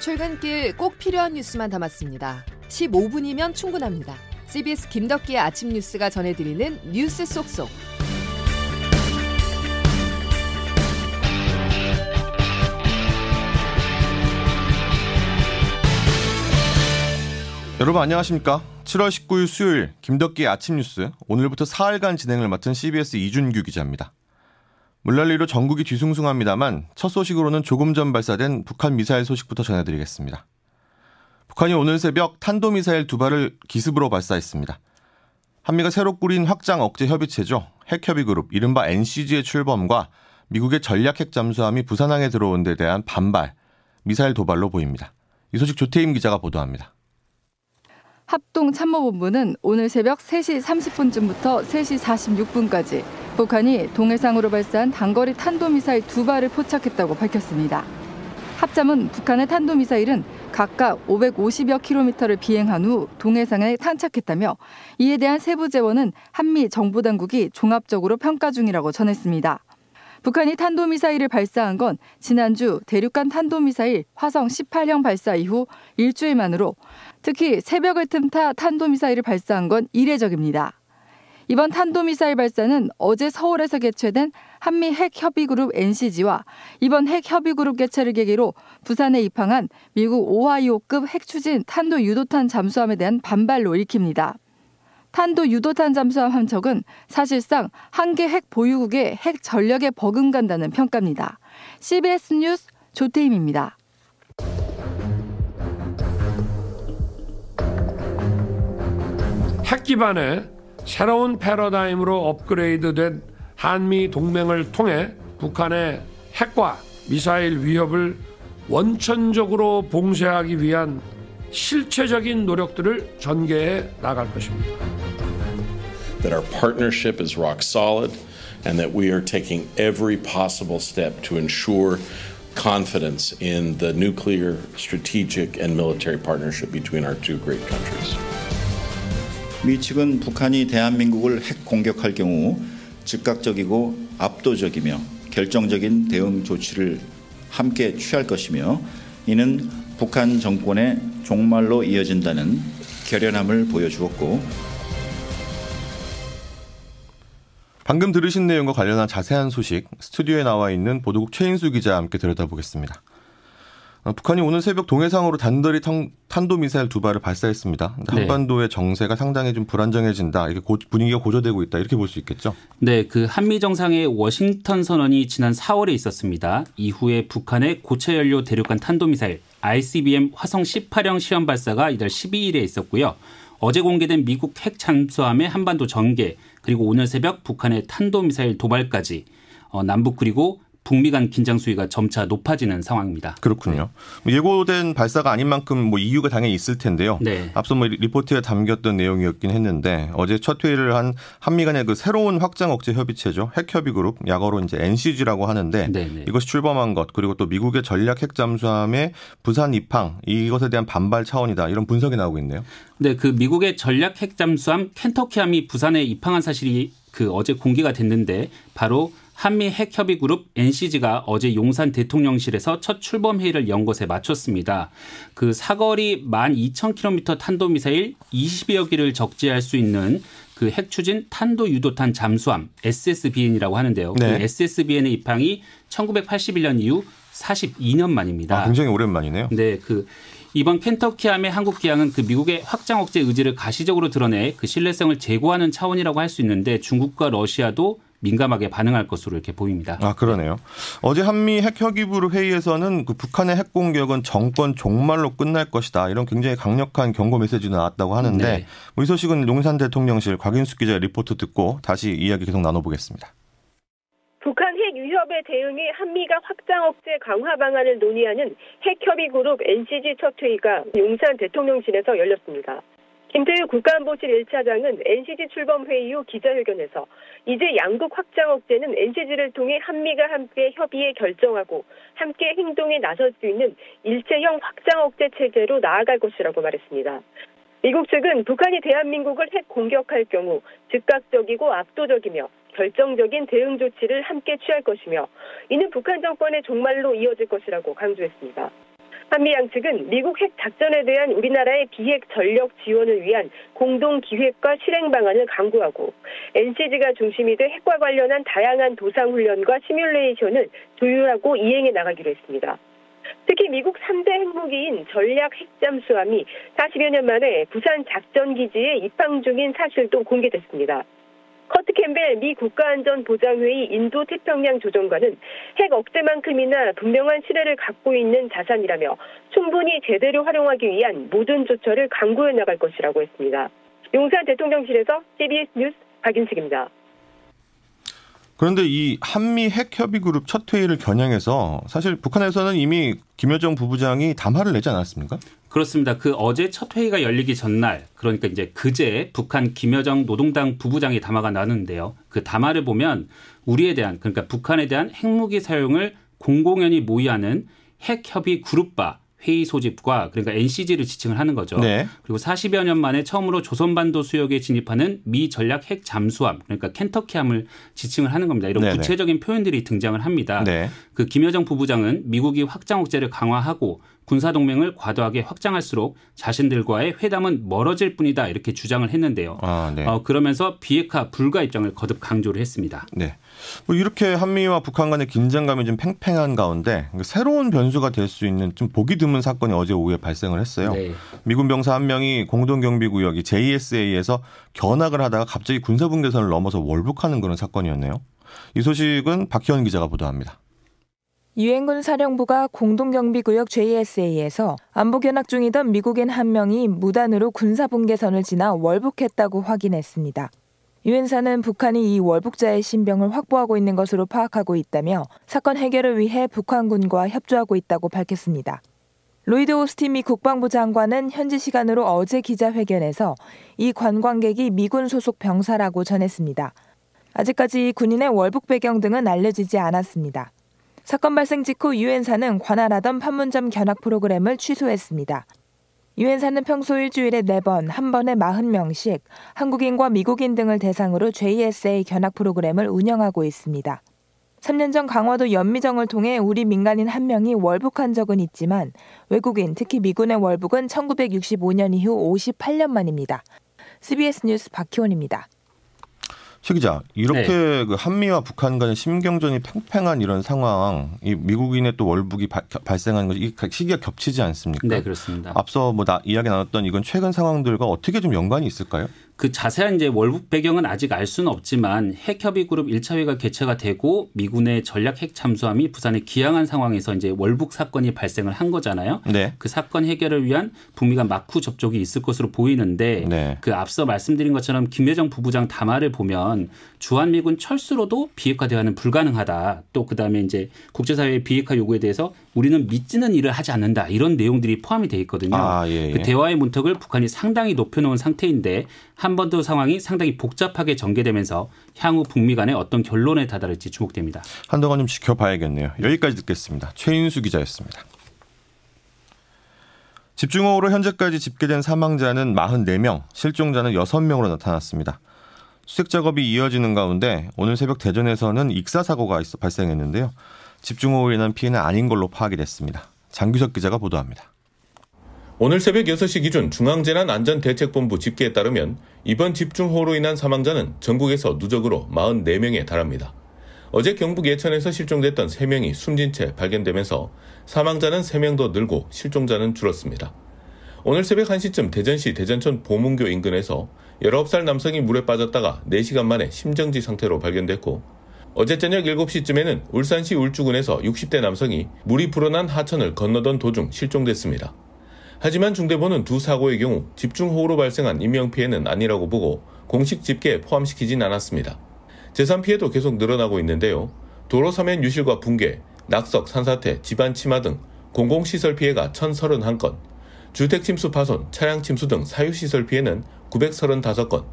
출근길 꼭 필요한 뉴스만 담았습니다. 15분이면 충분합니다. CBS 김덕기의 아침 뉴스가 전해드리는 뉴스 쏙쏙. 여러분 안녕하십니까? 7월 19일 수요일 김덕기의 아침 뉴스, 오늘부터 사흘간 진행을 맡은 CBS 이준규 기자입니다. 물난리로 전국이 뒤숭숭합니다만 첫 소식으로는 조금 전 발사된 북한 미사일 소식부터 전해드리겠습니다. 북한이 오늘 새벽 탄도미사일 2발을 기습으로 발사했습니다. 한미가 새로 꾸린 확장 억제 협의체죠. 핵협의그룹 이른바 NCG의 출범과 미국의 전략 핵 잠수함이 부산항에 들어온 데 대한 반발, 미사일 도발로 보입니다. 이 소식 조태임 기자가 보도합니다. 합동참모본부는 오늘 새벽 3시 30분쯤부터 3시 46분까지 북한이 동해상으로 발사한 단거리 탄도미사일 2발을 포착했다고 밝혔습니다. 합참은 북한의 탄도미사일은 각각 550여 킬로미터를 비행한 후 동해상에 탄착했다며 이에 대한 세부 재원은 한미 정보당국이 종합적으로 평가 중이라고 전했습니다. 북한이 탄도미사일을 발사한 건 지난주 대륙간 탄도미사일 화성 18형 발사 이후 일주일 만으로, 특히 새벽을 틈타 탄도미사일을 발사한 건 이례적입니다. 이번 탄도미사일 발사는 어제 서울에서 개최된 한미 핵협의그룹 NCG와 이번 핵협의그룹 개최를 계기로 부산에 입항한 미국 오하이오급 핵추진 탄도 유도탄 잠수함에 대한 반발로 읽힙니다. 탄도 유도탄 잠수함 한 척은 사실상 한 개 핵 보유국의 핵 전력에 버금간다는 평가입니다. CBS 뉴스 조태임입니다. 핵 기반의 새로운 패러다임으로 업그레이드된 한미 동맹을 통해 북한의 핵과 미사일 위협을 원천적으로 봉쇄하기 위한 실체적인 노력들을 전개해 나갈 것입니다. That our partnership is rock solid and that we are taking every possible step to ensure confidence in the nuclear, strategic and military partnership between our two great countries. 미 측은 북한이 대한민국을 핵 공격할 경우 즉각적이고 압도적이며 결정적인 대응 조치를 함께 취할 것이며, 이는 북한 정권의 종말로 이어진다는 결연함을 보여주었고, 방금 들으신 내용과 관련한 자세한 소식 스튜디오에 나와 있는 보도국 최인수 기자와 함께 들여다보겠습니다. 북한이 오늘 새벽 동해상으로 단거리 탄도미사일 2발을 발사했습니다. 한반도의 정세가 상당히 좀 불안정해진다, 이렇게 분위기가 고조되고 있다, 이렇게 볼 수 있겠죠? 네, 그 한미 정상의 워싱턴 선언이 지난 4월에 있었습니다. 이후에 북한의 고체 연료 대륙간 탄도미사일 ICBM 화성 18형 시험 발사가 이달 12일에 있었고요. 어제 공개된 미국 핵 잠수함의 한반도 전개, 그리고 오늘 새벽 북한의 탄도미사일 도발까지 남북 그리고 북미 간 긴장 수위가 점차 높아지는 상황입니다. 그렇군요. 예고된 발사가 아닌 만큼 이유가 당연히 있을 텐데요. 네. 앞서 리포트에 담겼던 내용이었긴 했는데, 어제 첫 회의를 한 한미 간의 그 새로운 확장 억제 협의체죠. 핵협의그룹, 약어로 이제 NCG라고 하는데, 네네. 이것이 출범한 것, 그리고 또 미국의 전략 핵 잠수함의 부산 입항, 이것에 대한 반발 차원이다, 이런 분석이 나오고 있네요. 네, 그 미국의 전략 핵 잠수함 켄터키함이 부산에 입항한 사실이 어제 공개가 됐는데, 바로 한미 핵협의그룹 NCG가 어제 용산 대통령실에서 첫 출범 회의를 연 것에 마쳤습니다. 그 사거리 12,000km 탄도미사일 20여 기를 적재할 수 있는 그 핵추진 탄도 유도탄 잠수함 SSBN이라고 하는데요. 네. 그 SSBN의 입항이 1981년 이후 42년 만입니다. 굉장히 오랜만이네요. 네, 이번 켄터키함의 한국 기항은 그 미국의 확장 억제 의지를 가시적으로 드러내 그 신뢰성을 제고하는 차원이라고 할 수 있는데, 중국과 러시아도 민감하게 반응할 것으로 이렇게 보입니다. 그러네요. 어제 한미 핵협의그룹 회의에서는 그 북한의 핵 공격은 정권 종말로 끝날 것이다, 이런 굉장히 강력한 경고 메시지가 나왔다고 하는데, 네. 이 소식은 용산 대통령실 곽인숙 기자의 리포트 듣고 다시 이야기 계속 나눠보겠습니다. 북한 핵 위협에 대응해 한미가 확장 억제 강화 방안을 논의하는 핵협의그룹 NCG 첫 회의가 용산 대통령실에서 열렸습니다. 김태우 국가안보실 1차장은 NCG 출범 회의 후 기자회견에서 이제 양국 확장 억제는 NCG를 통해 한미가 함께 협의에 결정하고 함께 행동에 나설 수 있는 일체형 확장 억제 체제로 나아갈 것이라고 말했습니다. 미국 측은 북한이 대한민국을 핵 공격할 경우 즉각적이고 압도적이며 결정적인 대응 조치를 함께 취할 것이며, 이는 북한 정권의 종말로 이어질 것이라고 강조했습니다. 한미 양측은 미국 핵 작전에 대한 우리나라의 비핵 전력 지원을 위한 공동 기획과 실행 방안을 강구하고 NCG가 중심이 돼 핵과 관련한 다양한 도상 훈련과 시뮬레이션을 조율하고 이행해 나가기로 했습니다. 특히 미국 3대 핵무기인 전략 핵잠수함이 40여 년 만에 부산 작전기지에 입항 중인 사실도 공개됐습니다. 커트 캠벨 미 국가안전보장회의 인도태평양 조정관은 핵 억제만큼이나 분명한 실혜를 갖고 있는 자산이라며 충분히 제대로 활용하기 위한 모든 조처를 강구해 나갈 것이라고 했습니다. 용산 대통령실에서 CBS 뉴스 박윤식입니다. 그런데 이 한미 핵협의그룹 첫 회의를 겨냥해서 사실 북한에서는 이미 김여정 부부장이 담화를 내지 않았습니까? 그렇습니다. 그 어제 첫 회의가 열리기 전날, 그러니까 이제 그제 북한 김여정 노동당 부부장이 담화가 나왔는데요. 그 담화를 보면 우리에 대한, 그러니까 북한에 대한 핵무기 사용을 공공연히 모의하는 핵협의 그룹바 회의 소집과 그러니까 NCG를 지칭을 하는 거죠. 네. 그리고 40여 년 만에 처음으로 조선반도 수역에 진입하는 미 전략 핵 잠수함, 그러니까 켄터키함을 지칭을 하는 겁니다. 이런 네네. 구체적인 표현들이 등장을 합니다. 네. 그 김여정 부부장은 미국이 확장 억제를 강화하고 군사동맹을 과도하게 확장할수록 자신들과의 회담은 멀어질 뿐이다 이렇게 주장을 했는데요. 네. 그러면서 비핵화 불가 입장을 거듭 강조를 했습니다. 네. 뭐 이렇게 한미와 북한 간의 긴장감이 좀 팽팽한 가운데 새로운 변수가 될 수 있는 좀 보기 드문 사건이 어제 오후에 발생을 했어요. 네. 미군 병사 한 명이 공동경비구역이 JSA에서 견학을 하다가 갑자기 군사분계선을 넘어서 월북하는 그런 사건이었네요. 이 소식은 박희원 기자가 보도합니다. 유엔군 사령부가 공동경비구역 JSA에서 안보견학 중이던 미국인 한 명이 무단으로 군사분계선을 지나 월북했다고 확인했습니다. 유엔사는 북한이 이 월북자의 신병을 확보하고 있는 것으로 파악하고 있다며 사건 해결을 위해 북한군과 협조하고 있다고 밝혔습니다. 로이드 오스틴 미 국방부 장관은 현지 시간으로 어제 기자회견에서 이 관광객이 미군 소속 병사라고 전했습니다. 아직까지 이 군인의 월북 배경 등은 알려지지 않았습니다. 사건 발생 직후 유엔사는 관할하던 판문점 견학 프로그램을 취소했습니다. 유엔사는 평소 일주일에 4번, 한 번에 40명씩 한국인과 미국인 등을 대상으로 JSA 견학 프로그램을 운영하고 있습니다. 3년 전 강화도 연미정을 통해 우리 민간인 한 명이 월북한 적은 있지만 외국인, 특히 미군의 월북은 1965년 이후 58년 만입니다. CBS 뉴스 박희원입니다. 최 기자, 이렇게 네. 그 한미와 북한 간의 심경전이 팽팽한 이런 상황, 이 미국인의 또 월북이 발생하는 것이 시기가 겹치지 않습니까? 네, 그렇습니다. 앞서 이야기 나눴던 이건 최근 상황들과 어떻게 좀 연관이 있을까요? 그 자세한 이제 월북 배경은 아직 알 수는 없지만 핵협의그룹 1차 회의가 개최가 되고 미군의 전략 핵 잠수함이 부산에 기항한 상황에서 이제 월북 사건이 발생을 한 거잖아요. 네. 그 사건 해결을 위한 북미 간 마쿠 접촉이 있을 것으로 보이는데 네. 그 앞서 말씀드린 것처럼 김여정 부부장 담화를 보면 주한미군 철수로도 비핵화 대화는 불가능하다. 또 그다음에 이제 국제사회의 비핵화 요구에 대해서 우리는 믿지는 일을 하지 않는다. 이런 내용들이 포함이 돼 있거든요. 예. 그 대화의 문턱을 북한이 상당히 높여놓은 상태인데 한반도 상황이 상당히 복잡하게 전개되면서 향후 북미 간에 어떤 결론에 다다를지 주목됩니다. 한동안 좀 지켜봐야겠네요. 여기까지 듣겠습니다. 최인수 기자였습니다. 집중호우로 현재까지 집계된 사망자는 44명, 실종자는 6명으로 나타났습니다. 수색 작업이 이어지는 가운데 오늘 새벽 대전에서는 익사사고가 발생했는데요. 집중호우로 인한 피해는 아닌 걸로 파악이 됐습니다. 장규석 기자가 보도합니다. 오늘 새벽 6시 기준 중앙재난안전대책본부 집계에 따르면 이번 집중호우로 인한 사망자는 전국에서 누적으로 44명에 달합니다. 어제 경북 예천에서 실종됐던 3명이 숨진 채 발견되면서 사망자는 3명 더 늘고 실종자는 줄었습니다. 오늘 새벽 1시쯤 대전시 대전천 보문교 인근에서 19살 남성이 물에 빠졌다가 4시간 만에 심정지 상태로 발견됐고 어제 저녁 7시쯤에는 울산시 울주군에서 60대 남성이 물이 불어난 하천을 건너던 도중 실종됐습니다. 하지만 중대본은 두 사고의 경우 집중호우로 발생한 인명피해는 아니라고 보고 공식 집계에 포함시키진 않았습니다. 재산피해도 계속 늘어나고 있는데요. 도로 사면 유실과 붕괴, 낙석, 산사태, 집안 침하 등 공공시설 피해가 1,031건, 주택 침수 파손, 차량 침수 등 사유시설 피해는 935건,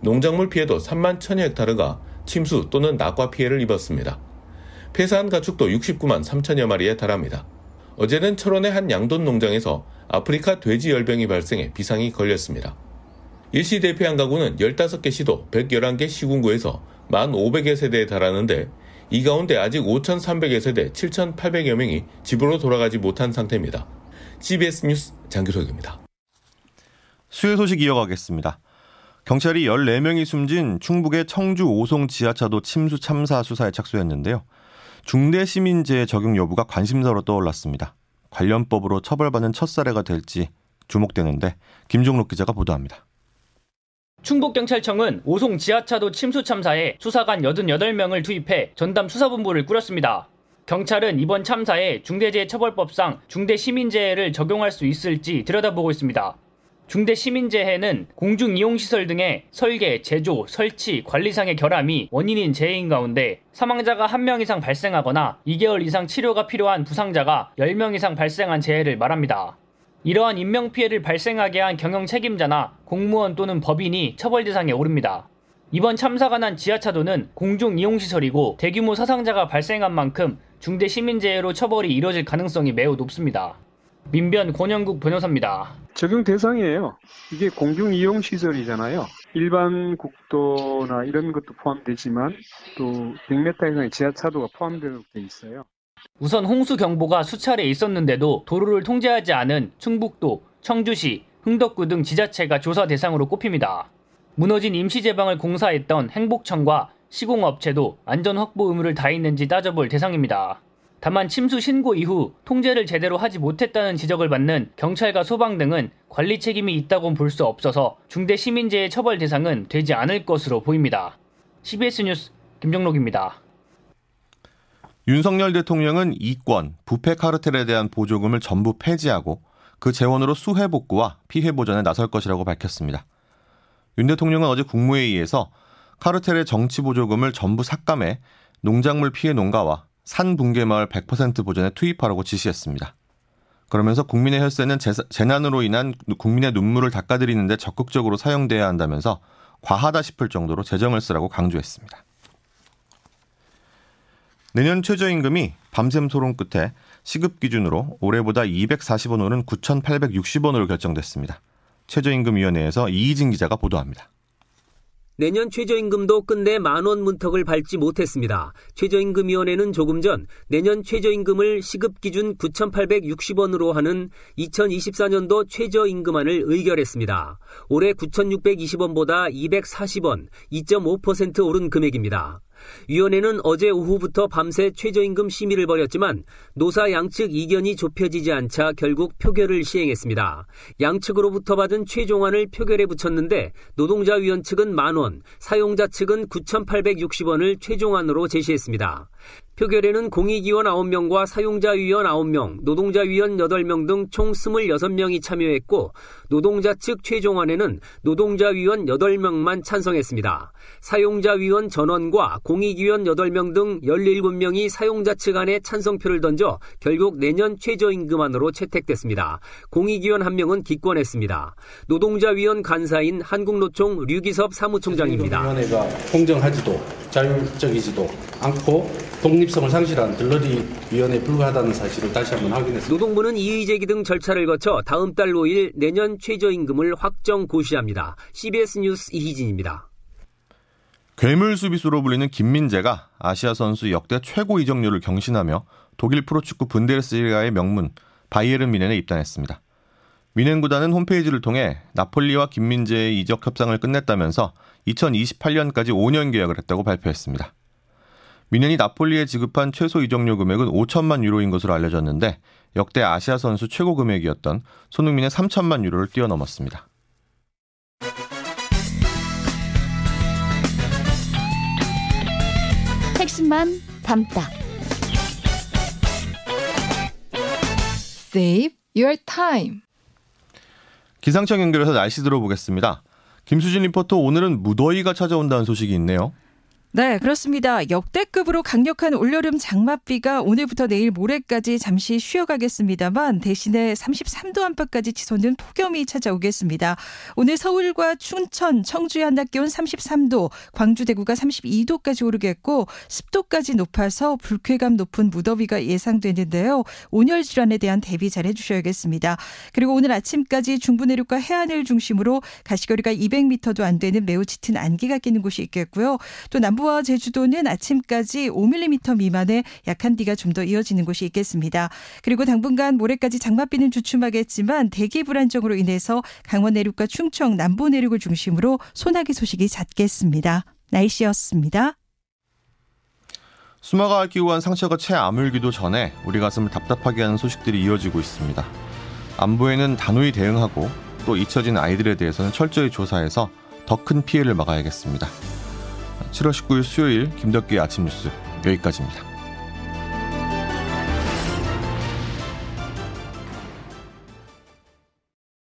농작물 피해도 3만 1,000여 헥타르가 침수 또는 낙과 피해를 입었습니다. 폐사한 가축도 69만 3천여 마리에 달합니다. 어제는 철원의 한 양돈 농장에서 아프리카 돼지 열병이 발생해 비상이 걸렸습니다. 일시 대피한 가구는 15개 시도 111개 시군구에서 1,500여 세대에 달하는데 이 가운데 아직 5,300여 세대 7,800여 명이 집으로 돌아가지 못한 상태입니다. CBS 뉴스 장규석입니다. 수요 소식 이어가겠습니다. 경찰이 14명이 숨진 충북의 청주 오송 지하차도 침수 참사 수사에 착수했는데요. 중대시민재해 적용 여부가 관심사로 떠올랐습니다. 관련법으로 처벌받는 첫 사례가 될지 주목되는데 김종록 기자가 보도합니다. 충북경찰청은 오송 지하차도 침수 참사에 수사관 88명을 투입해 전담 수사본부를 꾸렸습니다. 경찰은 이번 참사에 중대재해처벌법상 중대시민재해를 적용할 수 있을지 들여다보고 있습니다. 중대시민재해는 공중이용시설 등의 설계, 제조, 설치, 관리상의 결함이 원인인 재해인 가운데 사망자가 1명 이상 발생하거나 2개월 이상 치료가 필요한 부상자가 10명 이상 발생한 재해를 말합니다. 이러한 인명피해를 발생하게 한 경영 책임자나 공무원 또는 법인이 처벌 대상에 오릅니다. 이번 참사가 난 지하차도는 공중이용시설이고 대규모 사상자가 발생한 만큼 중대시민재해로 처벌이 이뤄질 가능성이 매우 높습니다. 민변 권영국 변호사입니다. 적용 대상이에요. 이게 공중이용시설이잖아요. 일반 국도나 이런 것도 포함되지만 또 100m 이상의 지하차도가 포함되어 있어요. 우선 홍수경보가 수차례 있었는데도 도로를 통제하지 않은 충북도, 청주시, 흥덕구 등 지자체가 조사 대상으로 꼽힙니다. 무너진 임시제방을 공사했던 행복청과 시공업체도 안전 확보 의무를 다했는지 따져볼 대상입니다. 다만 침수 신고 이후 통제를 제대로 하지 못했다는 지적을 받는 경찰과 소방 등은 관리 책임이 있다고는 볼 수 없어서 중대시민재해 처벌 대상은 되지 않을 것으로 보입니다. CBS 뉴스 김정록입니다. 윤석열 대통령은 이권, 부패 카르텔에 대한 보조금을 전부 폐지하고 그 재원으로 수해 복구와 피해 보전에 나설 것이라고 밝혔습니다. 윤 대통령은 어제 국무회의에서 카르텔의 정치 보조금을 전부 삭감해 농작물 피해 농가와 산붕괴마을 100% 보전에 투입하라고 지시했습니다. 그러면서 국민의 혈세는 재난으로 인한 국민의 눈물을 닦아드리는 데 적극적으로 사용돼야 한다면서 과하다 싶을 정도로 재정을 쓰라고 강조했습니다. 내년 최저임금이 밤샘 토론 끝에 시급 기준으로 올해보다 240원 오른 9,860원으로 결정됐습니다. 최저임금위원회에서 이희진 기자가 보도합니다. 내년 최저임금도 끝내 만원 문턱을 밟지 못했습니다. 최저임금위원회는 조금 전 내년 최저임금을 시급 기준 9,860원으로 하는 2024년도 최저임금안을 의결했습니다. 올해 9,620원보다 240원, 2.5% 오른 금액입니다. 위원회는 어제 오후부터 밤새 최저임금 심의를 벌였지만 노사 양측 이견이 좁혀지지 않자 결국 표결을 시행했습니다. 양측으로부터 받은 최종안을 표결에 붙였는데 노동자위원 측은 만원, 사용자 측은 9,860원을 최종안으로 제시했습니다. 표결에는 공익위원 9명과 사용자위원 9명, 노동자위원 8명 등 총 26명이 참여했고 노동자 측 최종안에는 노동자위원 8명만 찬성했습니다. 사용자위원 전원과 공익위원 8명 등 17명이 사용자 측 안에 찬성표를 던져 결국 내년 최저임금안으로 채택됐습니다. 공익위원 1명은 기권했습니다. 노동자위원 간사인 한국노총 류기섭 사무총장입니다. 위원회가 공정하지도 자율적이지도 않고 독립성을 상실한 들러리 위원회에 불과하다는 사실을 다시 한번 확인했습니다. 노동부는 이의제기 등 절차를 거쳐 다음 달 5일 내년 최저임금을 확정 고시합니다. CBS 뉴스 이희진입니다. 괴물 수비수로 불리는 김민재가 아시아 선수 역대 최고 이적료를 경신하며 독일 프로축구 분데스리가의 명문 바이에른 뮌헨에 입단했습니다. 뮌헨 구단은 홈페이지를 통해 나폴리와 김민재의 이적 협상을 끝냈다면서 2028년까지 5년 계약을 했다고 발표했습니다. 뮌헨이 나폴리에 지급한 최소 이적료 금액은 5천만 유로인 것으로 알려졌는데 역대 아시아 선수 최고 금액이었던 손흥민의 3천만 유로를 뛰어넘었습니다. 핵심만 담다. Save your time. 기상청 연결해서 날씨 들어보겠습니다. 김수진 리포터, 오늘은 무더위가 찾아온다는 소식이 있네요. 네, 그렇습니다. 역대급으로 강력한 올여름 장맛비가 오늘부터 내일 모레까지 잠시 쉬어가겠습니다만 대신에 33도 안팎까지 치솟는 폭염이 찾아오겠습니다. 오늘 서울과 춘천, 청주의 한낮 기온 33도, 광주, 대구가 32도까지 오르겠고 습도까지 높아서 불쾌감 높은 무더위가 예상되는데요. 온열 질환에 대한 대비 잘 해주셔야겠습니다. 그리고 오늘 아침까지 중부 내륙과 해안을 중심으로 가시거리가 200m도 안 되는 매우 짙은 안개가 끼는 곳이 있겠고요. 또 남부 남부와 제주도는 아침까지 5mm 미만의 약한 비가 좀 더 이어지는 곳이 있겠습니다. 그리고 당분간 모레까지 장맛비는 주춤하겠지만 대기 불안정으로 인해서 강원 내륙과 충청 남부 내륙을 중심으로 소나기 소식이 잦겠습니다. 날씨였습니다. 수마가 앓기고 한 상처가 채 아물기도 전에 우리 가슴을 답답하게 하는 소식들이 이어지고 있습니다. 안보에는 단호히 대응하고 또 잊혀진 아이들에 대해서는 철저히 조사해서 더 큰 피해를 막아야겠습니다. 7월 19일 수요일 김덕기의 아침 뉴스 여기까지입니다.